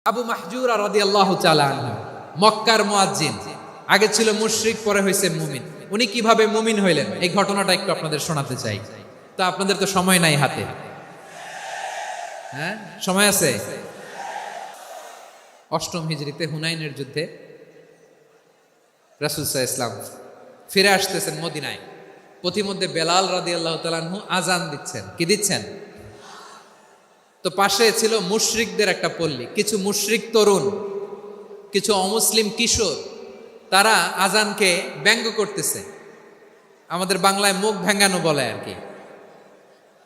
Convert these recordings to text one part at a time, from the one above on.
আবু মাহজুরা রাদিয়াল্লাহু তাআলা আনহু মক্কার মুয়াজ্জিন, আগে ছিল মুশরিক, পরে হয়েছে মুমিন। উনি কিভাবে মুমিন হইলেন এই ঘটনাটা একটু আপনাদের শোনাতে চাই। তো আপনাদের তো সময় নাই হাতে, হ্যাঁ সময় আছে। অষ্টম হিজরিতে হুনাইনের যুদ্ধে রাসূল সাল্লাল্লাহু আলাইহি ওয়াসাল্লাম ফিরে আসতেছেন মদিনায়। পথিমধ্যে বেলাল রাদিয়াল্লাহু তাআলা আনহু আজান দিচ্ছেন। কি দিচ্ছেন? তো পাশে ছিল মুশরিকদের একটা পল্লী, কিছু মুশরিক তরুণ, কিছু অমুসলিম কিশোর, তারা আজানকে ব্যঙ্গ করতেছে। আমাদের বাংলায় মুখ ভেঙ্গানো বলে আর কি।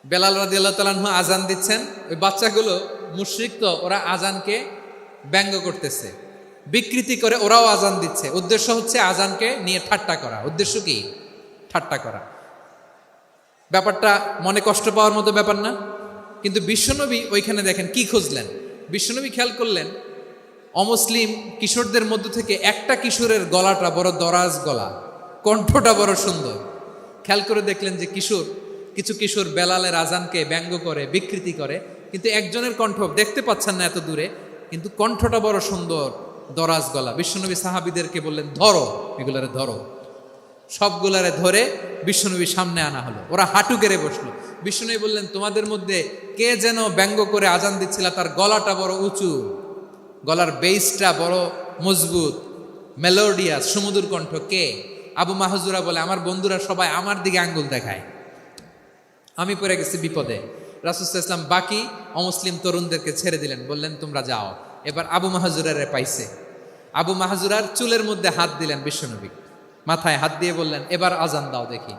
বেলাল রাদিয়াল্লাহু তাআলা আনহু আজান দিচ্ছেন, ওই বাচ্চাগুলো মুশরিক, তো ওরা আজানকে ব্যঙ্গ করতেছে, বিকৃতি করে ওরাও আজান দিচ্ছে। উদ্দেশ্য হচ্ছে আজানকে নিয়ে ঠাট্টা করা। উদ্দেশ্য কি? ঠাট্টা করা। ব্যাপারটা মনে কষ্ট পাওয়ার মতো ব্যাপার না? কিন্তু বিশ্বনবী ওইখানে দেখেন কি খুঁজলেন। বিশ্বনবী খেয়াল করলেন অমুসলিম কিশোরদের মধ্য থেকে একটা কিশোরের গলাটা বড় দরাজ গলা, কণ্ঠটা বড় সুন্দর। খেয়াল করে দেখলেন যে কিছু কিশোর বেলালের আজানকে ব্যঙ্গ করে, বিকৃতি করে, কিন্তু একজনের কণ্ঠ দেখতে পাচ্ছেন না এত দূরে, কিন্তু কণ্ঠটা বড় সুন্দর, দরাজ গলা। বিশ্বনবী সাহাবীদেরকে বললেন, ধরো এগুলারে, ধরো। সবগুলারে ধরে বিশ্বনবীর সামনে আনা হলো। ওরা হাঁটু গেড়ে বসলো। বিশ্বনবী বললেন, তোমাদের মধ্যে কে যেন ব্যঙ্গ করে আজান দিচ্ছিল, তার গলাটা বড় উঁচু, গলার বেসটা বড় মজবুত, মেলোডিয়াস, সুমধুর কণ্ঠ। কে? আবু মাহজুরা বলে, আমার বন্ধুরা সবাই আমার দিকে আঙ্গুল দেখায়, আমি পড়ে গেছি বিপদে। রাসূল সাল্লাল্লাহু আলাইহি ওয়াসাল্লাম বাকি অমুসলিম তরুণদেরকে ছেড়ে দিলেন, বললেন তোমরা যাও। এবার আবু মাহজুরারে পাইছে। আবু মাহজুরার চুলের মধ্যে হাত দিলেন বিশ্বনবী, মাথায় হাত দিয়ে বললেন, এবার আজান দাও দেখি।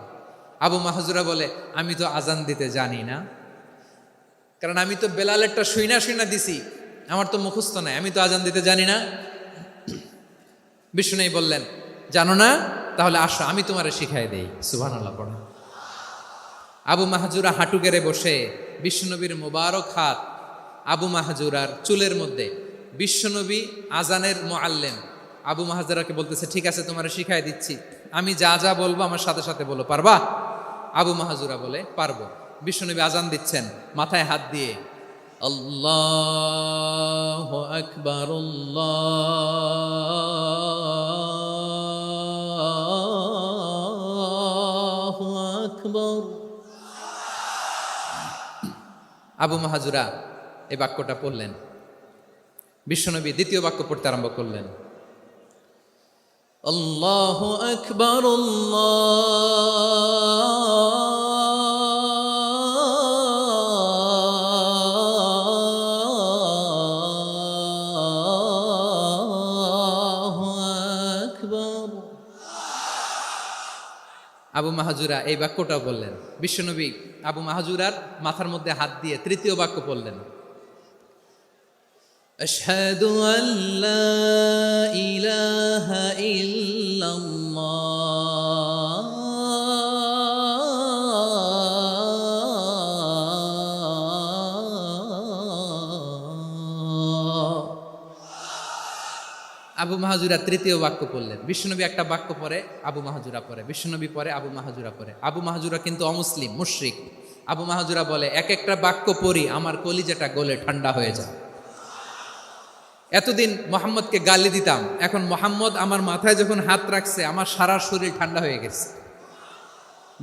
আবু মাহজুরা বলে, আমি তো আজান দিতে জানি না, কারণ আমি তো বেলালেরটা শুইনা দিছি, আমার তো মুখস্থ নাই, আমি তো আজান দিতে জানি না। বিষ্ণু বললেন, জানো না? তাহলে আসো, আমি তোমারে শিখাই দেই। সুবহানাল্লাহ পড়া। আবু মাহজুরা হাঁটু গেড়ে বসে, বিশ্বনবীর মোবারক হাত আবু মাহজুরার চুলের মধ্যে। বিশ্বনবী আজানের মুআল্লিম আবু মাহজুরাকে বলতেছে, ঠিক আছে তোমারে শিখাই দিচ্ছি, আমি যা যা বলবো আমার সাথে সাথে বলো, পারবা? আবু মাহজুরা বলে, পারবো। বিশ্বনবী আজান দিচ্ছেন মাথায় হাত দিয়ে, আল্লাহু আকবার, আল্লাহু আকবার। আবু মাহজুরা এই বাক্যটা পড়লেন। বিশ্বনবী দ্বিতীয় বাক্য পড়তে আরম্ভ করলেন, আল্লাহু আকবার, আল্লাহু আকবার। আবু মাহজুরা এই বাক্যটাও বললেন। বিশ্বনবী আবু মাহজুরার মাথার মধ্যে হাত দিয়ে তৃতীয় বাক্য পড়লেন, আশহাদু আল্লা ইলাহা ইল্লাল্লাহ। আবু মাহজুরা তৃতীয় বাক্য পড়লেন। বিশ্বনবী একটা বাক্য পরে আবু মাহজুরা পরে, বিশ্বনবী পরে আবু মাহজুরা পরে। আবু মাহজুরা কিন্তু অমুসলিম, মুশরিক। আবু মাহজুরা বলে, এক একটা বাক্য পড়ি আমার কলিজাটা গলে ঠান্ডা হয়ে যায়। এতদিন মোহাম্মদকে গালি দিতাম, এখন মোহাম্মদ আমার মাথায় যখন হাত রাখছে আমার সারা শরীর ঠান্ডা হয়ে গেছে।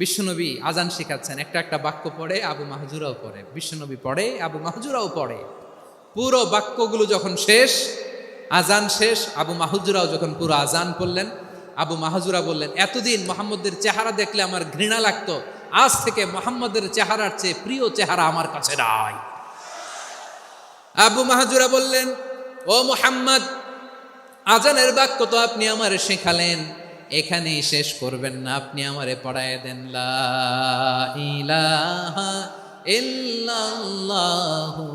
বিশ্বনবী আজান শেখাচ্ছেন, একটা একটা বাক্য পড়ে আবু মাহজুরাও পড়ে, বিশ্বনবী পড়ে, আবু মাহজুরাও পড়ে। পুরো বাক্যগুলো যখন শেষ, আজান শেষ, আবু মাহজুরাও যখন পুরো আজান পড়লেন, আবু মাহজুরা বললেন, এতদিন মোহাম্মদের চেহারা দেখলে আমার ঘৃণা লাগতো, আজ থেকে মোহাম্মদের চেহারার চেয়ে প্রিয় চেহারা আমার কাছে নাই। আবু মাহজুরা বললেন, ও মুহাম্মদ, আজানের বাক্য তো আপনি আমারে শেখালেন, এখানেই শেষ করবেন না, আপনি আমারে পড়ায় দেন, লা ইলাহা ইল্লাল্লাহু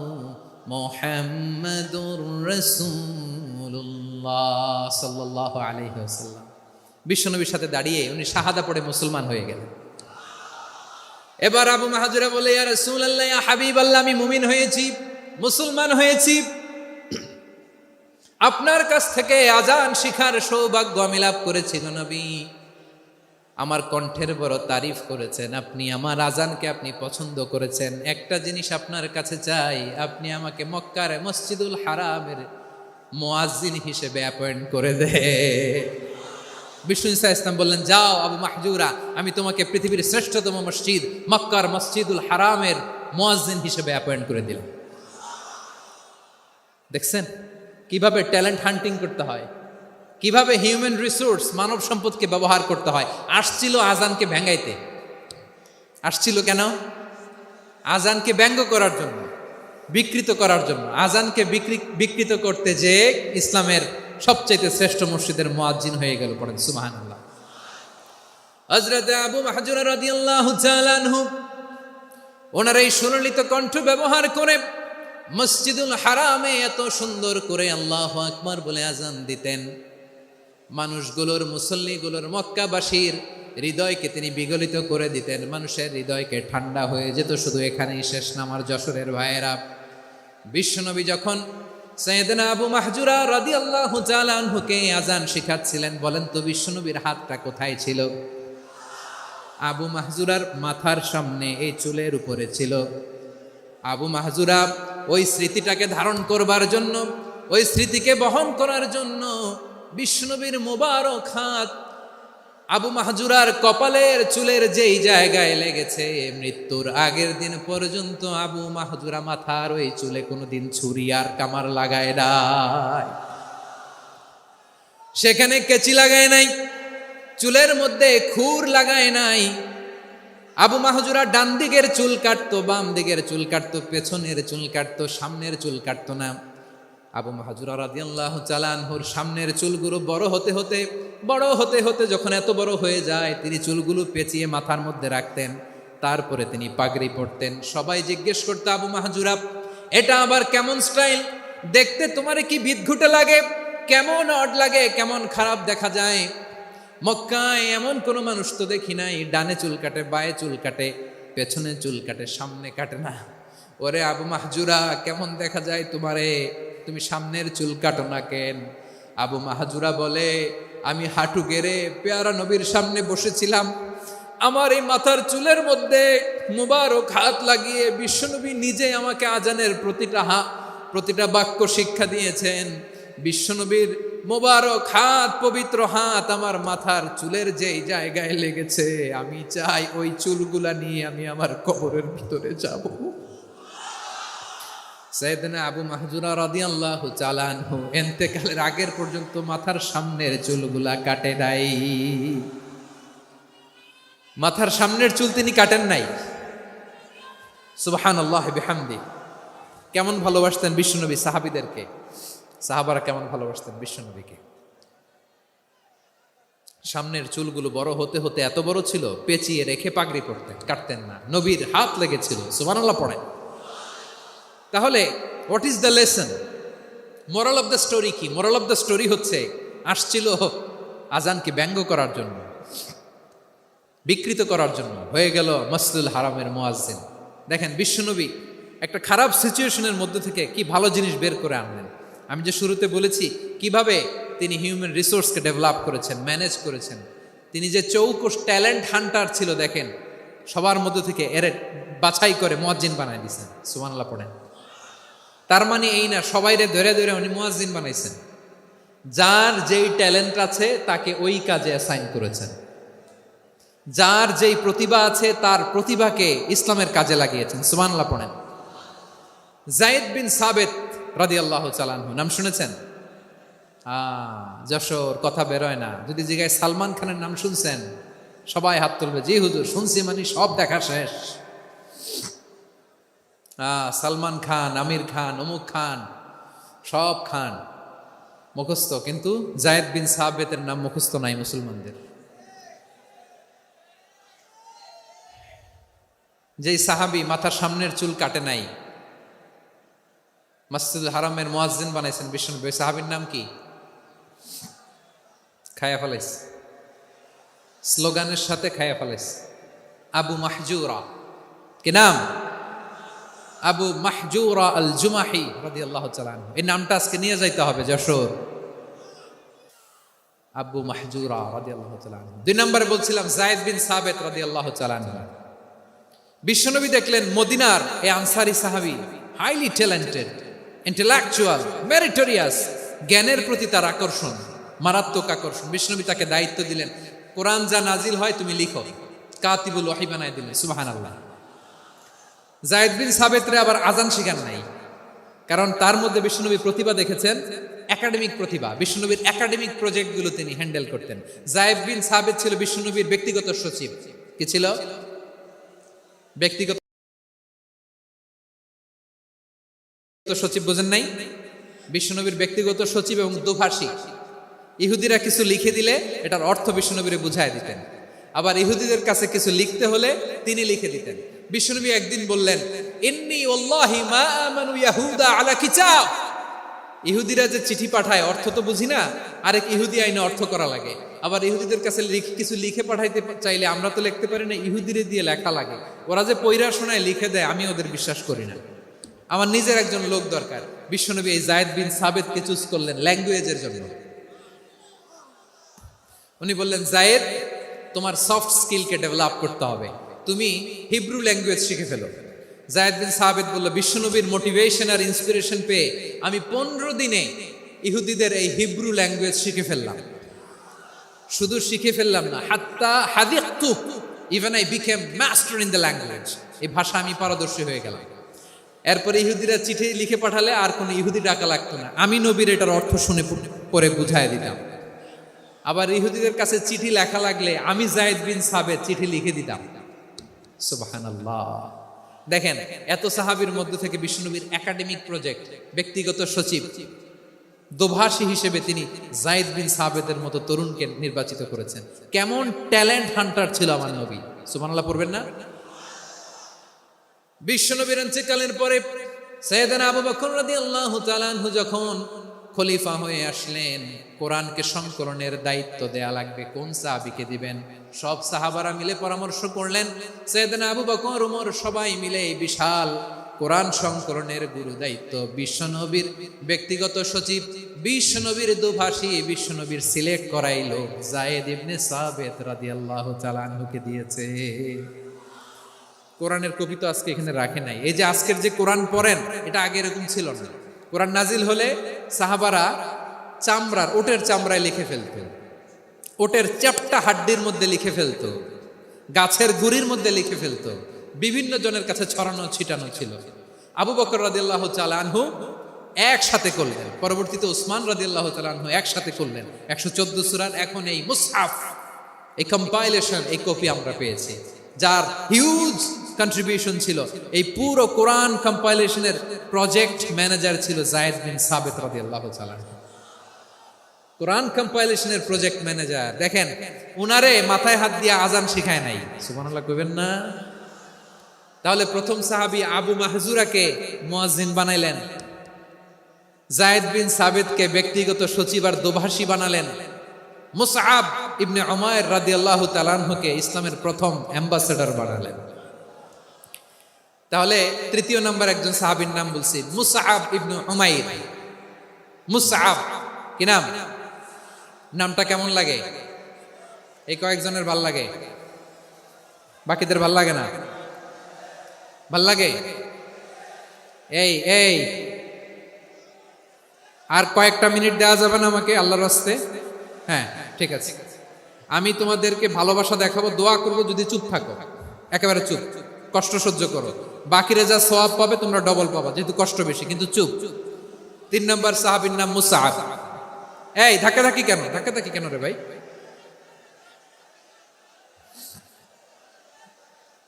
মুহাম্মাদুর রাসূলুল্লাহ সাল্লাল্লাহু আলাইহি ওয়াসাল্লাম। বিশ্বনবীর সাথে দাঁড়িয়ে উনি শাহাদা পড়ে মুসলমান হয়ে গেলেন। এবার আবু মাহজুরা বলে, ইয়া রাসূলুল্লাহ, ইয়া হাবিবাল্লাহ, আমি মুমিন হয়েছি, মুসলমান হয়েছি, আপনার কাছ থেকে আজান শিখার সৌভাগ্য আমি লাভ করেছি গো নবী। আমার কণ্ঠের বড় তারিফ করেছেন আপনি, আমার আজানকে আপনি পছন্দ করেছেন। একটা জিনিস আপনার কাছে চাই, আপনি আমাকে মক্কার মসজিদুল হারামের মুয়াজ্জিন হিসেবে অ্যাপয়েন্ট করে দে। বিষ্ণু ইসা ইসলাম বললেন, যাও আবু মাহজুরা, আমি তোমাকে পৃথিবীর শ্রেষ্ঠতম মসজিদ মক্কার মসজিদুল হারামের মুয়াজ্জিন হিসেবে অ্যাপয়েন্ট করে দিলাম। দেখছেন কিভাবে ট্যালেন্ট হান্টিং করতে হয়, কিভাবে হিউম্যান রিসোর্স মানব সম্পদকে ব্যবহার করতে হয়। আসছিল আজানকে ভেঙ্গাইতে, আসছিল কেন? আজানকে ব্যঙ্গ করার জন্য, বিকৃত করার জন্য। আজানকে বিকৃত করতে যে ইসলামের সবচেয়ে শ্রেষ্ঠ মসজিদের মুয়াজ্জিন হয়ে গেল। পড়েন সুবহানাল্লাহ। হযরত আবু মাহজুরা রাদিয়াল্লাহু তাআলা আনহু ওনার এই সুললিত কণ্ঠ ব্যবহার করে মসজিদুল হারামে এত সুন্দর করে আল্লাহু আকবার বলে আজান দিতেন, মানুষগুলোর, মুসল্লিগুলোর, মক্কাবাসীর হৃদয়কে তিনি বিগলিত করে দিতেন। মানুষের হৃদয়কে ঠান্ডা হয়ে যেত। শুধু এখানেই শেষ না আমার যশোরের ভাইয়েরা, বিশ্বনবী যখন সাইয়েদনা আবু মাহজুরা রাদিয়াল্লাহু তাআলা আনহুকে আজান শিখাচ্ছিলেন, বলেন তো বিশ্বনবীর হাতটা কোথায় ছিল? আবু মাহজুরার মাথার সামনে, এই চুলের উপরে ছিল। আবু মাহজুরা ওই স্মৃতিটাকে ধারণ করবার জন্য, ওই স্মৃতিকে বহন করার জন্য বিশ্বনবীর মোবারক হাত আবু মাহজুরার কপালের চুলের যেই জায়গায় লেগেছে, মৃত্যুর আগের দিন পর্যন্ত আবু মাহজুরা মাথার ওই চুলে কোনোদিন ছুরি আর কামার লাগায় নাই, সেখানে কেচি লাগায় নাই, চুলের মধ্যে খুর লাগায় নাই। আবু মাহজুরা ডান দিকের চুল কাটতো, বাম দিকের চুল কাটতো, পেছনের চুল কাটতো, সামনের চুল কাটতো না। আবু মাহজুরা রাদিয়াল্লাহু তাআলা আনহুর সামনের চুলগুলো বড় হতে হতে যখন এত বড় হয়ে যায়, তিনি চুলগুলো পেঁচিয়ে মাথার মধ্যে রাখতেন, তারপরে তিনি পাগড়ি পরতেন। সবাই জিজ্ঞেস করতো, আবু মাহজুরা এটা আবার কেমন স্টাইল? দেখতে তোমার কি বিদঘুটে লাগে? কেমন অড লাগে? কেমন খারাপ দেখা যায়? মক্কায় এমন কোনো মানুষ তো দেখি নাই, ডানে চুল কাটে, বায়ে চুল কাটে, পেছনে চুল কাটে, সামনে কাটে না। ওরে আবু মাহজুরা, কেমন দেখা যায় তোমারে? তুমি সামনের চুল কাটো না কেন? আবু মাহজুরা বলে, আমি হাঁটু গেড়ে পেয়ারা নবীর সামনে বসেছিলাম, আমার এই মাথার চুলের মধ্যে মুবারক হাত লাগিয়ে বিশ্বনবী নিজে আমাকে আজানের প্রতিটা বাক্য শিক্ষা দিয়েছেন। বিশ্বনবীর মোবারক হাত, পবিত্র হাত আমার মাথার চুলের যেই জায়গায় লেগেছে, আমি চাই ওই চুলগুলা নিয়ে আমি আমার কবরের ভিতরে যাব। সাইয়েদনা আবু মাহজুরা রাদিয়াল্লাহু তাআলা আনহু ইন্তেকালের আগের পর্যন্ত মাথার সামনের চুলগুলা কাটে নাই। মাথার সামনের চুল তিনি কাটেন নাই। সুবহানাল্লাহ বিহামদি। কেমন ভালোবাসতেন বিশ্বনবী সাহাবীদেরকে, সাহাবারা কেমন ভালোবাসতেন বিশ্বনবীকে। সামনের চুলগুলো বড় হতে হতে এত বড় ছিল, পেঁচিয়ে রেখে পাগড়ি পরতেন, কাটতেন না। নবীর হাত লেগেছিল। সুবহানাল্লাহ পড়েন। তাহলে what is the lesson? Moral of the story কি? মোরাল অফ দ্য স্টোরি হচ্ছে, আসছিল আজানকে ব্যঙ্গ করার জন্য, বিকৃত করার জন্য, হয়ে গেল মসজিদুল হারামের মুয়াজ্জিন। দেখেন বিশ্বনবী একটা খারাপ সিচুয়েশনের মধ্যে থেকে কি ভালো জিনিস বের করে আনলেন। আমি যে শুরুতে বলেছি কিভাবে তিনি হিউম্যান রিসোর্সকে ডেভেলপ করেছেন, ম্যানেজ করেছেন। তিনি যে চৌকস ট্যালেন্ট হান্টার ছিল, দেখেন সবার মধ্যে থেকে এর বাছাই করে মুয়াজ্জিন বানাই দিয়েছেন। সুবহানাল্লাহ পড়েন। তার মানে এই না সবাইরে ধরে ধরে উনি মুয়াজ্জিন বানাইছেন। যার যেই ট্যালেন্ট আছে তাকে ওই কাজে অ্যাসাইন করেছেন। যার যেই প্রতিভা আছে তার প্রতিভাকে ইসলামের কাজে লাগিয়েছেন। সুবহানাল্লাহ পড়েন। যায়েদ বিন সাবিত রাদিয়াল্লাহু তাআলা আনহু নাম শুনেছেন? যশোর, কথা বেরোয় না। যদি জিজ্ঞাসা সালমান খানের নাম শুনছেন, সবাই হাত তুলবে, জি হুজুর শুনছি, মানে সব দেখা শেষ। সালমান খান, আমির খান, অমুক খান, সব খান মুখস্থ, কিন্তু যায়েদ বিন সাবিতের নাম মুখস্থ নাই মুসলমানদের। যেই সাহাবী মাথার সামনের চুল কাটে নাই, মসজিদুল হারামের মুয়াজ্জিন বানাইছেন বিশ্বনবী, ওই সাহাবীর নাম কি? খায়া ফেলাইছে, স্লোগানের সাথে খায়া ফেলাইছে। আবু মাহজুরা। কি নাম? আবু মাহজুরা আল জুমাহি রাদিয়াল্লাহু তাআলা আনহু। এই নামটা আজকে নিয়ে যাইতে হবে যশোর। আবু মাহজুরা রাদিয়াল্লাহু তাআলা আনহু। 2 নম্বরে বলছিলাম যায়েদ বিন সাবিত রাদিয়াল্লাহু তাআলা আনহু। বিশ্বনবী দেখলেন মদিনার এই আনসারী সাহাবী হাইলি ট্যালেন্টেড, ইন্টেলেকচুয়াল, মেরিটোরিয়াস, জ্ঞানের প্রতি তার আকর্ষণ, মারাত্মক আকর্ষণ। বিষ্ণুনবী তাকে দায়িত্ব দিলেন, কোরআন যা নাজিল হয় তুমি লিখো, কাতিবুল ওয়াহি বানায় দিলেন। সুবহানাল্লাহ। যায়েদ বিন সাবিতরে আবার আজান শিখান নাই, কারণ তার মধ্যে বিষ্ণুনবী প্রতিভা দেখেছেন, একাডেমিক প্রতিভা। বিষ্ণুনবীর একাডেমিক প্রজেক্টগুলো তিনি হ্যান্ডেল করতেন। যায়েদ বিন সাবিত ছিল বিষ্ণুনবীর ব্যক্তিগত সচিব। কি ছিল? ব্যক্তিগত সচিব। বোঝেন নাই? বিষ্ণুনবীর ব্যক্তিগত সচিব এবং দুভাষী। ইহুদিরা কিছু লিখে দিলে এটার অর্থ বিষ্ণুনবীরে বুঝায় দিতেন, আবার ইহুদিদের কাছে কিছু লিখতে হলে তিনি লিখে দিতেন। বিষ্ণুনবী একদিন বললেন, ইন্নী ওয়াল্লাহি মা আমানু ইয়াহুদা আলা কিতাব। ইহুদিরা যে চিঠি পাঠায় অর্থ তো বুঝি না, আরেক ইহুদি আইনে অর্থ করা লাগে। আবার ইহুদিদের কাছে কিছু লিখে পাঠাইতে চাইলে আমরা তো লিখতে পারি না, ইহুদিরে দিয়ে লেখা লাগে। ওরা যে পয়রা শোনায় লিখে দেয়, আমি ওদের বিশ্বাস করি না। আমার নিজের একজন লোক দরকার। বিশ্বনবী এই যায়েদ বিন সাবিতকে চুজ করলেন ল্যাঙ্গুয়েজের জন্য। উনি বললেন, যায়েদ, তোমার সফট স্কিলকে ডেভেলপ করতে হবে, তুমি হিব্রু ল্যাঙ্গুয়েজ শিখে ফেলো। যায়েদ বিন সাবিত বলল, বিশ্বনবীর মোটিভেশন আর ইন্সপিরেশন পেয়ে আমি 15 দিনে ইহুদিদের এই হিব্রু ল্যাঙ্গুয়েজ শিখে ফেললাম। শুধু শিখে ফেললাম না, হাত্তা হাদিকতু, even I became master in the language. এই ভাষা আমি পারদর্শী হয়ে গেলাম। এরপরে ইহুদিরা চিঠি লিখে পাঠালে আর কোনো ইহুদি ডাকা লাগতো না, আমি নবীর এটার অর্থ শুনে পরে বুঝাই দিতাম। আবার ইহুদিদের কাছে চিঠি লেখা লাগলে আমি যায়েদ বিন সাবিত চিঠি লিখে দিতাম। সুবহানাল্লাহ। দেখেন, এত সাহাবীর মধ্যে থেকে বিষ্ণুনবীর একাডেমিক প্রজেক্ট, ব্যক্তিগত সচিব, দোভাষী হিসেবে তিনি যায়েদ বিন সাবিতের মতো তরুণকে নির্বাচিত করেছেন। কেমন ট্যালেন্ট হান্টার ছিল আমার নবী! সুবহানাল্লাহ পড়বেন না? বিশ্বনবীর ইন্তেকালের পরে সাইয়েদনা আবু বকর রাদিয়াল্লাহু তাআলা আনহু যখন খলিফা হয়ে আসলেন, কোরআনকে সংকলনের দায়িত্ব দেয়া লাগবে, কোন সাহাবীকে দিবেন? সব সাহাবারা মিলে পরামর্শ করলেন। সাইয়েদনা আবু বকর, ওমর সবাই মিলে এই বিশাল কোরআন সংকলনের গুরু দায়িত্ব বিশ্বনবীর ব্যক্তিগত সচিব, বিশ্বনবীর দুভাষী, বিশ্বনবীর সিলেক্ট করাই লোক যায়েদ ইবনে সাবিত রাদিয়াল্লাহু তাআলা আনহুকে দিয়েছে। কোরআনের কপি তো আজকে এখানে রাখে নাই। এই যে আজকের যে কোরআন পড়েন, এটা আগে এরকম ছিল না। কোরআন নাজিল হলে সাহাবারা চামড়ার, ওটের চামড়ায় লিখে ফেলতেন, ওটের চ্যাপ্টা হাড্ডির মধ্যে লিখে ফেলতো, গাছের গুড়ির মধ্যে লিখে ফেলতো। বিভিন্ন জনের কাছে ছড়ানো ছিটানো ছিল। আবু বকর রাদিয়াল্লাহু তাআলা আনহু একসাথে করলেন, পরবর্তীতে উসমান রাদিয়াল্লাহু তাআলা আনহু একসাথে করলেন। 114 সূরার এখন এই মুসহাফ, এই কম্পাইলেশন, এই কপি আমরা পেয়েছি, যার হিউজ কন্ট্রিবিউশন ছিল। এই পুরো কোরআন কম্পাইলেশনের প্রজেক্ট ম্যানেজার ছিল যায়েদ বিন সাবিত রাদিয়াল্লাহু তাআলা। কোরআন কম্পাইলেশনের প্রজেক্ট ম্যানেজার। দেখেন, উনারে মাথায় হাত দিয়ে আজান শিখায় নাই। সুবহানাল্লাহ কইবেন না? তাহলে প্রথম সাহাবী আবু মাহজুরাকে মুয়াজ্জিন বানাইলেন, যায়েদ বিন সাবিতকে ব্যক্তিগত সচিব আর দোভাষী বানালেন, মুসআব ইবনে উমাইর রাদিয়াল্লাহু তাআলা আনহুকে ইসলামের প্রথম অ্যাম্বাসেডর বানালেন। তাহলে তৃতীয় নাম্বার একজন সাহাবীর নাম বলছি, মুসআব ইবনে উমাইর। মুসআব কি নাম? নামটা কেমন লাগে? এই কয়েকজনের ভাল লাগে, বাকিদের ভাল লাগে না? ভাল লাগে? এই এই আর কয়েকটা মিনিট দেওয়া যাবে না আমাকে আল্লাহর রাস্তে? হ্যাঁ, ঠিক আছে। আমি তোমাদেরকে ভালোবাসা দেখাবো, দোয়া করবো, যদি চুপ থাকো, একেবারে চুপ, কষ্ট সহ্য করো, বাকিরা যা সওয়াব পাবে তোমরা ডবল পাবা, যেহেতু কষ্ট বেশি, কিন্তু চুপ। 3 নম্বর সাহাবীর নাম মুসআব। এই ধাক্কাধাক্কি কেন? ধাক্কাধাক্কি কেন রে ভাই?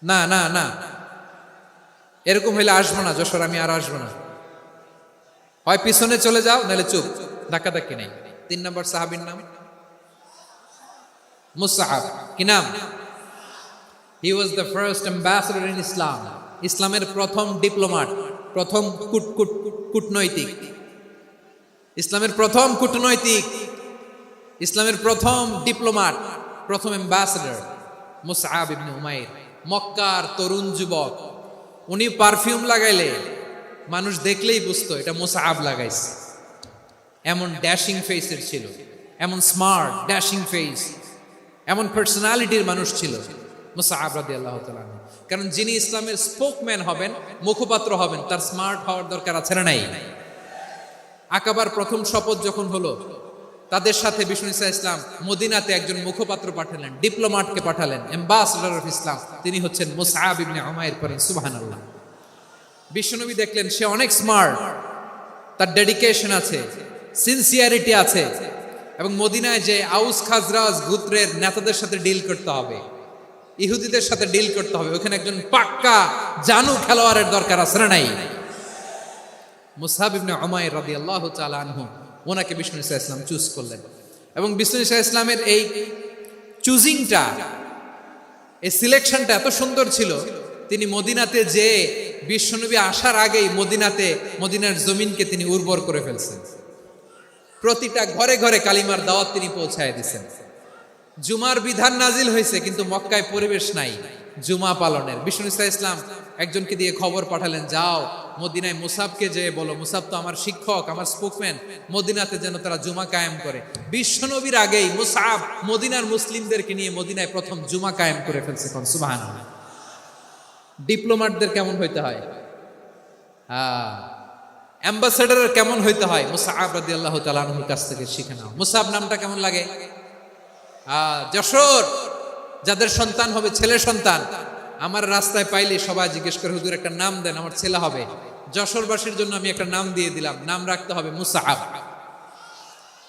না না না, এরকম হইলে আসবো না যশোর, আমি আর আসবো না। হয় পিছনে চলে যাও, নাহলে চুপ, ধাক্কাধাক্কি নেই। 3 নম্বর সাহাবীর নাম মুসআব। কি নাম? He was the first ambassador in Islam. ইসলামের প্রথম ডিপ্লোমাট, প্রথম কূটনৈতিক, ইসলামের প্রথম কূটনৈতিক, ইসলামের প্রথম ডিপ্লোমাট, প্রথম অ্যাম্বাসেডর মুসআব ইবনে উমাইর। মক্কার তরুণ যুবক, উনি পারফিউম লাগাইলে মানুষ দেখলেই বুঝতো এটা মুসআব লাগাইছে। এমন ড্যাশিং ফেসের ছিল, এমন স্মার্ট ড্যাশিং ফেস, এমন পার্সোনালিটির মানুষ ছিল মুসআব রাদিয়াল্লাহু তাআলা। কারণ যিনি ইসলামের স্পোকম্যান হবেন, মুখপাত্র হবেন, তার স্মার্ট হওয়ার দরকার আছে না নাই? আকাবার প্রথম শপথ যখন হলো, তাদের সাথে বিষ্ণু ইসা ইসলাম মদিনাতে একজন মুখপাত্র পাঠালেন, ডিপ্লোম্যাটকে পাঠালেন, অ্যাম্বাসেডর অফ ইসলাম। তিনি হচ্ছেন মুসআব ইবনে উমাইর। পড়েন সুবহানাল্লাহ। বিশ্বনবী দেখলেন সে অনেক স্মার্ট, তার ডেডিকেশন আছে, সিনসিয়ারিটি আছে, এবং মদিনায় যে আউস খাজরাজ গোত্রের নেতাদের সাথে ডিল করতে হবে, ইহুদিদের সাথে ডিল করতে হবে, ওখানে একজন পাক্কা জানু খেলোয়াড়ের দরকার আছে না নাই? মুসআব ইবনে উমাইর রাদিয়াল্লাহু তাআলা আনহু, ওনাকে বিষ্ণু ইসা ইসলাম চুজ করলেন। এবং বিষ্ণু ইসা ইসলামের এই চুজিংটা, এই সিলেকশনটা এত সুন্দর ছিল, তিনি মদিনাতে যে বিশ্বনবী আসার আগেই মদিনার জমিনকে তিনি উর্বর করে ফেলছেন। প্রতিটা ঘরে ঘরে কালিমার দাওয়াত তিনি পৌঁছায় দিয়েছেন। জুমার বিধান নাজিল হয়েছে, কিন্তু মক্কায় পরিবেশ নাই জুমা পালনের। বিষ্ণু ইসা ইসলাম একজনকে দিয়ে খবর পাঠালেন, যাও মদিনায় মুসাবকে যে বলো, মুসাব তো আমার শিক্ষক, আমার স্পোকম্যান, মদিনাতে যেন তারা জুমা কায়েম করে। বিশ্বনবীর আগেই মুসাব মদিনার মুসলিমদেরকে নিয়ে মদিনায় প্রথম জুমা কায়েম করে ফেলছে। কোন সুবহানাল্লাহ। ডিপ্লোম্যাটদের কেমন হইতে হয়, অ্যাম্বাসেডারের কেমন হইতে হয়, মুসআব রাদিয়াল্লাহু তাআলা আনহুর কাছ থেকে শিখে নাও। মুসআব নামটা কেমন লাগে? যশোর যাদের সন্তান হবে, ছেলে সন্তান, আমার রাস্তায় পাইলে সবাই জিজ্ঞেস করে, হুজুর একটা নাম দেন, আমার ছেলে হবে। যশোরবাসীর জন্য আমি একটা নাম দিয়ে দিলাম, নাম রাখতে হবে মুসআব।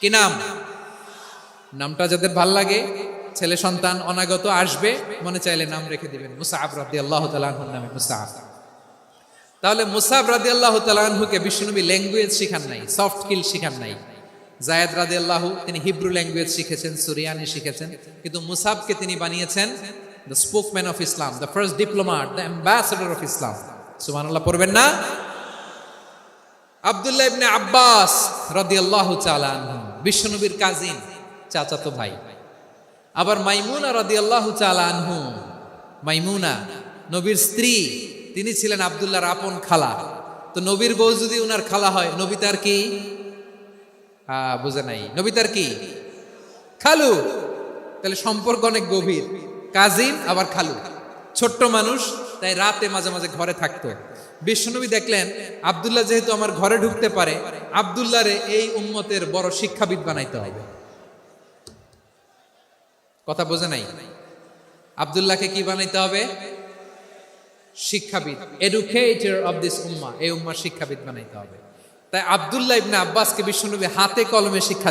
কি নাম? নামটা যাদের ভাল লাগে, ছেলে সন্তান অনাগত আসবে, মনে চাইলে নাম রেখে দিবেন মুসআব রাদিয়াল্লাহু তাআলা আনহুর নামে মুসআব। তাহলে মুসআব রাদিয়াল্লাহু তাআলা আনহুকে বিশ্বনবী ল্যাঙ্গুয়েজ শিখান নাই, সফট স্কিল শিখান নাই। যায়েদ রাদিয়াল্লাহু তিনি হিব্রু ল্যাঙ্গুয়েজ শিখেছেন, সুরিয়ানি শিখেছেন, কিন্তু মুসআবকে তিনি বানিয়েছেন the spokesman of Islam, the first diplomat, the ambassador of Islam. সুবহানাল্লাহ পড়বেন না? আব্দুল্লাহ ইবনে আব্বাস রাদিয়াল্লাহু তাআলা আনহু বিশ্বনবীর কাজিন, চাচাতো ভাই। আবার মাইমুনা রাদিয়াল্লাহু তাআলা আনহু, মাইমুনা নবীর স্ত্রী, তিনি ছিলেন আব্দুল্লাহর আপন খালা। তো নবীর বউ যদি উনার খালা হয়, নবী তার কি? বুঝে নাই, নবী তার কি? খালু। তাহলে সম্পর্ক অনেক গভীর, কাজিন আবার খালু। ছোট্ট মানুষ, তাই রাতে মাঝে মাঝে ঘরে থাকতো। বিশ্বনবী দেখলেন আব্দুল্লাহ যেহেতু আমার ঘরে ঢুকতে পারে, আব্দুল্লাহরে এই উম্মতের বড় শিক্ষাবিদ বানাইতে হবে। কথা বোঝে নাই? আব্দুল্লাহকে কি বানাইতে হবে? শিক্ষাবিদ, এডুকেটর অফ দিস উম্মাহ, এই উম্মার শিক্ষাবিদ বানাইতে হবে। তাই আব্দুল্লাহ ইবনে আব্বাসকে বিশ্বনবী হাতে কলমে শিক্ষা